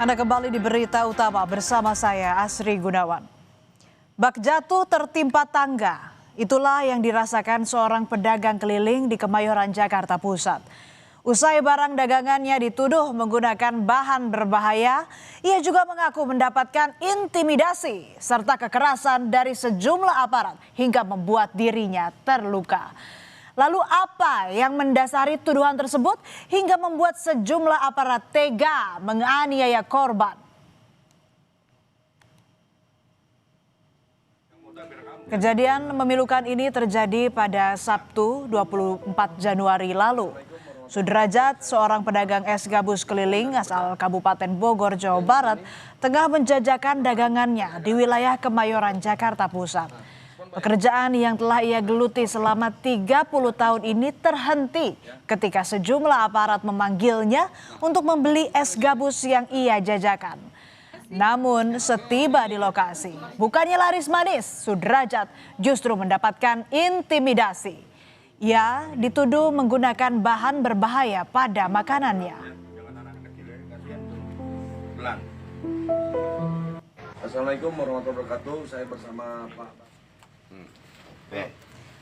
Anda kembali di Berita Utama bersama saya Asri Gunawan. Bak jatuh tertimpa tangga. Itulah yang dirasakan seorang pedagang keliling di Kemayoran, Jakarta Pusat. Usai barang dagangannya dituduh menggunakan bahan berbahaya, ia juga mengaku mendapatkan intimidasi serta kekerasan dari sejumlah aparat hingga membuat dirinya terluka. Lalu apa yang mendasari tuduhan tersebut hingga membuat sejumlah aparat tega menganiaya korban? Kejadian memilukan ini terjadi pada Sabtu 24 Januari lalu. Sudrajat, seorang pedagang es gabus keliling asal Kabupaten Bogor, Jawa Barat, tengah menjajakan dagangannya di wilayah Kemayoran, Jakarta Pusat. Pekerjaan yang telah ia geluti selama 30 tahun ini terhenti ketika sejumlah aparat memanggilnya untuk membeli es gabus yang ia jajakan. Namun setiba di lokasi, bukannya laris manis, Sudrajat justru mendapatkan intimidasi. Ia dituduh menggunakan bahan berbahaya pada makanannya. Assalamualaikum warahmatullahi wabarakatuh. Saya bersama Pak.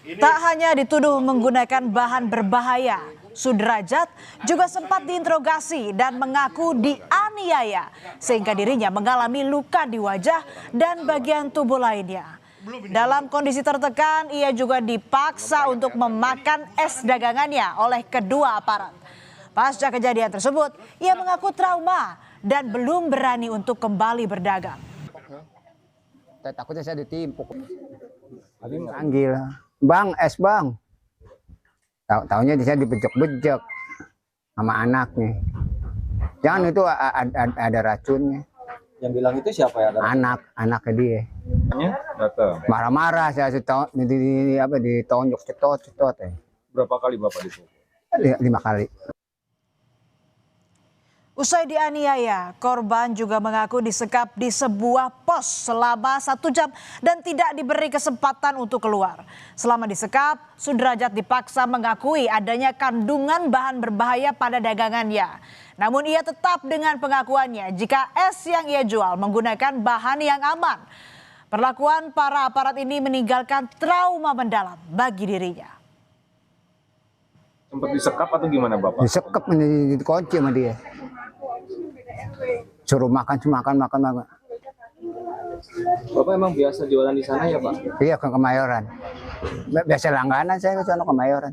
Tak hanya dituduh menggunakan bahan berbahaya, Sudrajat juga sempat diinterogasi dan mengaku dianiaya sehingga dirinya mengalami luka di wajah dan bagian tubuh lainnya. Dalam kondisi tertekan, ia juga dipaksa untuk memakan es dagangannya oleh kedua aparat. Pasca kejadian tersebut, ia mengaku trauma dan belum berani untuk kembali berdagang. Takutnya saya ditimpuk. Tapi manggil, "Bang, es bang." Taunya saya dibejek-bejek sama anaknya. Jangan itu ada racunnya. Yang bilang itu siapa ya? Anaknya dia. Datang. Marah-marah saya ditonjok cetot ya. Berapa kali Bapak dipukul? 5 kali. Usai dianiaya, korban juga mengaku disekap di sebuah pos selama 1 jam dan tidak diberi kesempatan untuk keluar. Selama disekap, Sudrajat dipaksa mengakui adanya kandungan bahan berbahaya pada dagangannya. Namun ia tetap dengan pengakuannya jika es yang ia jual menggunakan bahan yang aman. Perlakuan para aparat ini meninggalkan trauma mendalam bagi dirinya. Sempat disekap atau gimana Bapak? Disekap, dikunci sama dia. Suruh makan. Bapak emang biasa jualan di sana ya Pak? Iya, ke Kemayoran. Biasa langganan saya ke sana Kemayoran.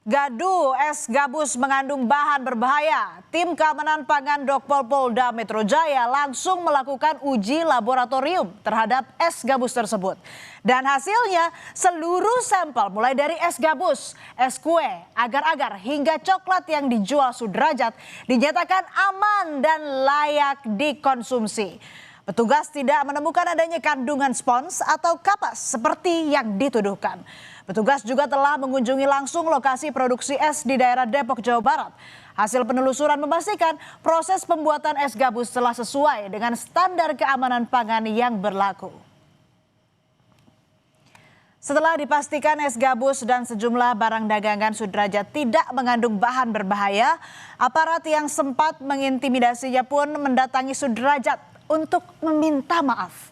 Gaduh es gabus mengandung bahan berbahaya. Tim Keamanan Pangan Dokpol Polda Metro Jaya langsung melakukan uji laboratorium terhadap es gabus tersebut. Dan hasilnya seluruh sampel mulai dari es gabus, es kue, agar-agar hingga coklat yang dijual Sudrajat dinyatakan aman dan layak dikonsumsi. Petugas tidak menemukan adanya kandungan spons atau kapas seperti yang dituduhkan. Petugas juga telah mengunjungi langsung lokasi produksi es di daerah Depok, Jawa Barat. Hasil penelusuran memastikan proses pembuatan es gabus telah sesuai dengan standar keamanan pangan yang berlaku. Setelah dipastikan es gabus dan sejumlah barang dagangan Sudrajat tidak mengandung bahan berbahaya, aparat yang sempat mengintimidasinya pun mendatangi Sudrajat untuk meminta maaf.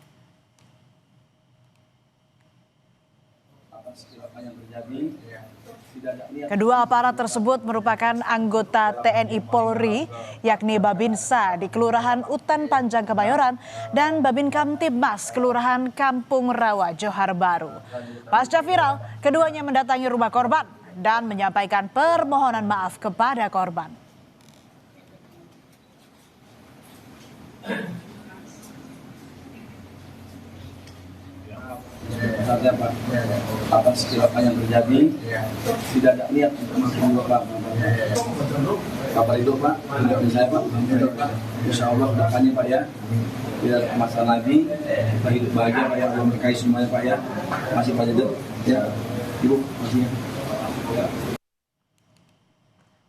Kedua aparat tersebut merupakan anggota TNI Polri, yakni Babinsa di Kelurahan Utan Panjang Kemayoran dan Babin Kamtibmas Kelurahan Kampung Rawa, Johar Baru. Pasca viral, keduanya mendatangi rumah korban dan menyampaikan permohonan maaf kepada korban. Saatnya Pak, atas kecelakaan yang terjadi, tidak ada niat untuk menghakimi Bapak. Kabar itu Pak, dari saya Pak, insya Allah kedepannya Pak ya, tidak masalah lagi, kita hidup bahagia Pak ya, belum berkait semuanya Pak ya, masih Pak Jadet, ya, Ibu, masih ya.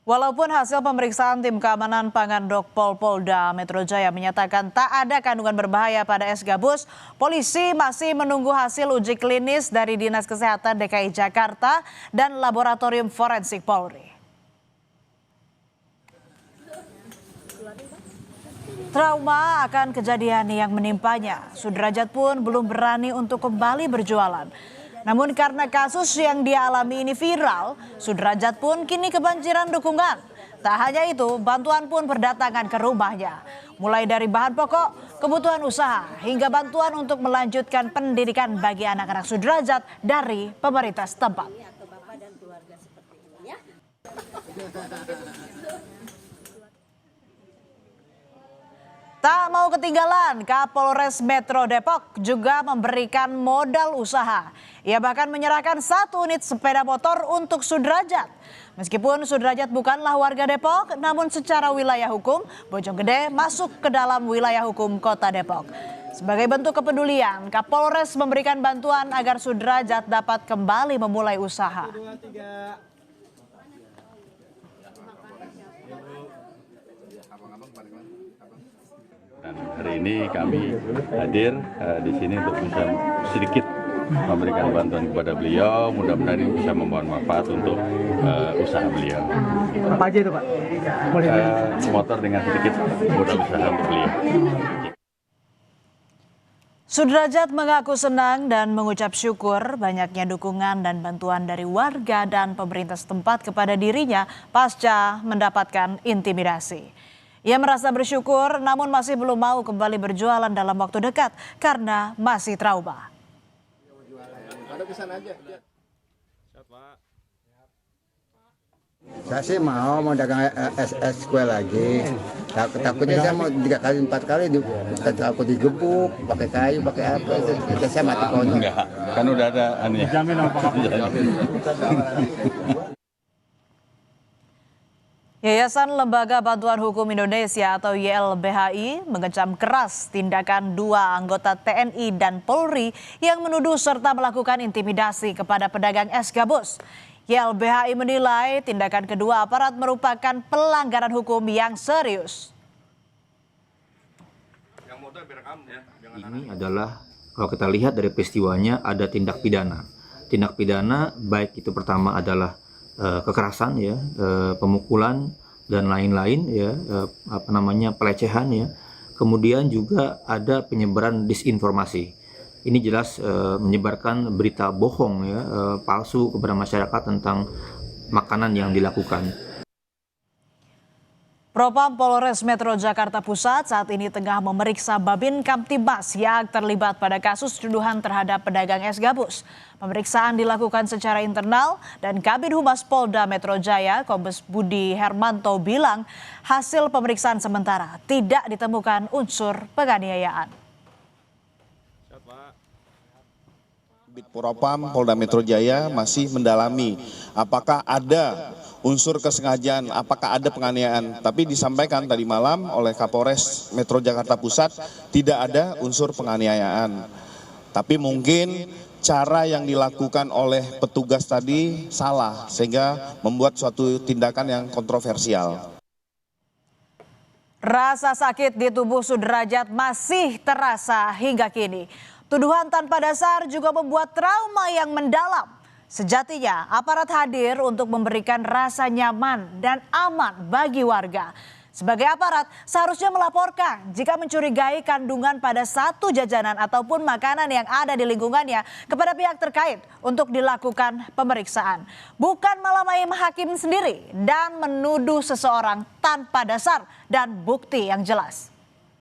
Walaupun hasil pemeriksaan tim keamanan pangan Dokpol Polda Metro Jaya menyatakan tak ada kandungan berbahaya pada es gabus, polisi masih menunggu hasil uji klinis dari Dinas Kesehatan DKI Jakarta dan Laboratorium Forensik Polri. Trauma akan kejadian yang menimpanya, Sudrajat pun belum berani untuk kembali berjualan. Namun karena kasus yang dia alami ini viral, Sudrajat pun kini kebanjiran dukungan. Tak hanya itu, bantuan pun berdatangan ke rumahnya. Mulai dari bahan pokok, kebutuhan usaha, hingga bantuan untuk melanjutkan pendidikan bagi anak-anak Sudrajat dari pemerintah setempat. Tak mau ketinggalan, Kapolres Metro Depok juga memberikan modal usaha. Ia bahkan menyerahkan 1 unit sepeda motor untuk Sudrajat. Meskipun Sudrajat bukanlah warga Depok, namun secara wilayah hukum, Bojonggede masuk ke dalam wilayah hukum Kota Depok. Sebagai bentuk kepedulian, Kapolres memberikan bantuan agar Sudrajat dapat kembali memulai usaha. Dan hari ini kami hadir di sini untuk bisa sedikit memberikan bantuan kepada beliau. Mudah-mudahan ini bisa membawa manfaat untuk usaha beliau. Apa aja itu Pak? Motor dengan sedikit modal usaha untuk beliau. Sudrajat mengaku senang dan mengucap syukur banyaknya dukungan dan bantuan dari warga dan pemerintah setempat kepada dirinya pasca mendapatkan intimidasi. Ia merasa bersyukur namun masih belum mau kembali berjualan dalam waktu dekat karena masih trauma. Saya sih mau dagang es kue lagi. Takutnya saya mau 3 kali 4 kali takut digebuk, pakai kayu, pakai apa itu saya mati konyol. Enggak, kan udah ada aneh. Yayasan Lembaga Bantuan Hukum Indonesia atau YLBHI mengecam keras tindakan 2 anggota TNI dan Polri yang menuduh serta melakukan intimidasi kepada pedagang es gabus. YLBHI menilai tindakan kedua aparat merupakan pelanggaran hukum yang serius. Ini adalah kalau kita lihat dari peristiwanya ada tindak pidana. Tindak pidana baik itu pertama adalah kekerasan ya, pemukulan dan lain-lain ya, pelecehan ya. Kemudian juga ada penyebaran disinformasi. Ini jelas menyebarkan berita bohong ya, palsu kepada masyarakat tentang makanan yang dilakukan. Propam Polres Metro Jakarta Pusat saat ini tengah memeriksa Babin Kamtibmas yang terlibat pada kasus tuduhan terhadap pedagang es gabus. Pemeriksaan dilakukan secara internal dan Kabid Humas Polda Metro Jaya, Kombes Budi Hermanto bilang hasil pemeriksaan sementara tidak ditemukan unsur penganiayaan. Propam Polda Metro Jaya masih mendalami apakah ada unsur kesengajaan, apakah ada penganiayaan. Tapi disampaikan tadi malam oleh Kapolres Metro Jakarta Pusat tidak ada unsur penganiayaan. Tapi mungkin cara yang dilakukan oleh petugas tadi salah sehingga membuat suatu tindakan yang kontroversial. Rasa sakit di tubuh Sudrajat masih terasa hingga kini. Tuduhan tanpa dasar juga membuat trauma yang mendalam. Sejatinya aparat hadir untuk memberikan rasa nyaman dan aman bagi warga. Sebagai aparat seharusnya melaporkan jika mencurigai kandungan pada satu jajanan ataupun makanan yang ada di lingkungannya kepada pihak terkait untuk dilakukan pemeriksaan. Bukan malah main hakim sendiri dan menuduh seseorang tanpa dasar dan bukti yang jelas.